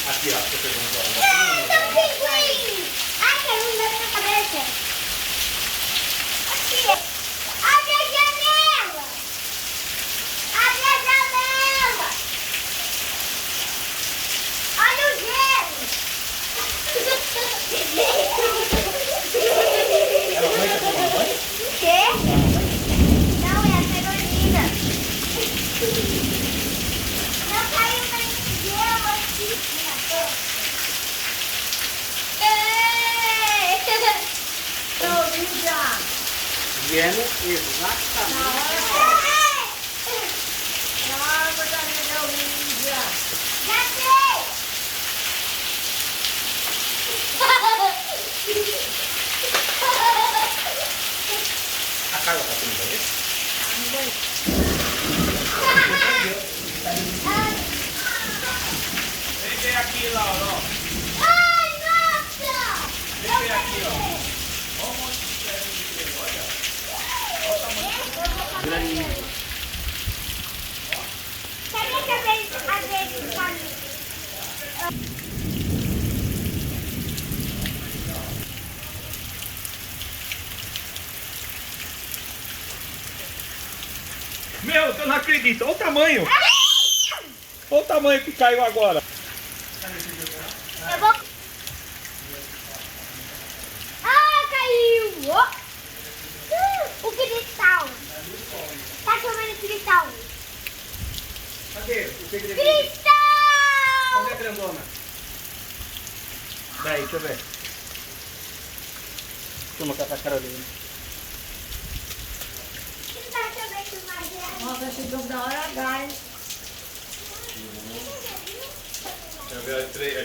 Aqui, ó, você perguntou. São pinguins! Ai, caiu um dedo na cabeça. Aqui. Abre a janela! Abre a janela! Olha o gelo! Ela aguenta tomar banho? O quê? Não, é a Carolina. Não caiu mais gelo aqui. Gelo, exatamente. Já sei! A Carla tá tomando banho? Vem aqui, Laura, ó. Ai, nossa! Vem aqui, ó. Olha um monte de pedra de gelo, olha. Olha o tamanho. Graninha. Cadê a cabeça do caminho? Meu, eu não acredito. Olha o tamanho. Olha o tamanho que caiu agora. Eu vou... Ah, caiu! Oh. O cristal. Tá chamando cristal. Cadê o segredo? Cristal! Cadê a grandona? Daí, deixa eu ver. Deixa eu mostrar pra Carolina. Nossa, chegou da hora H, hein? Deixa eu ver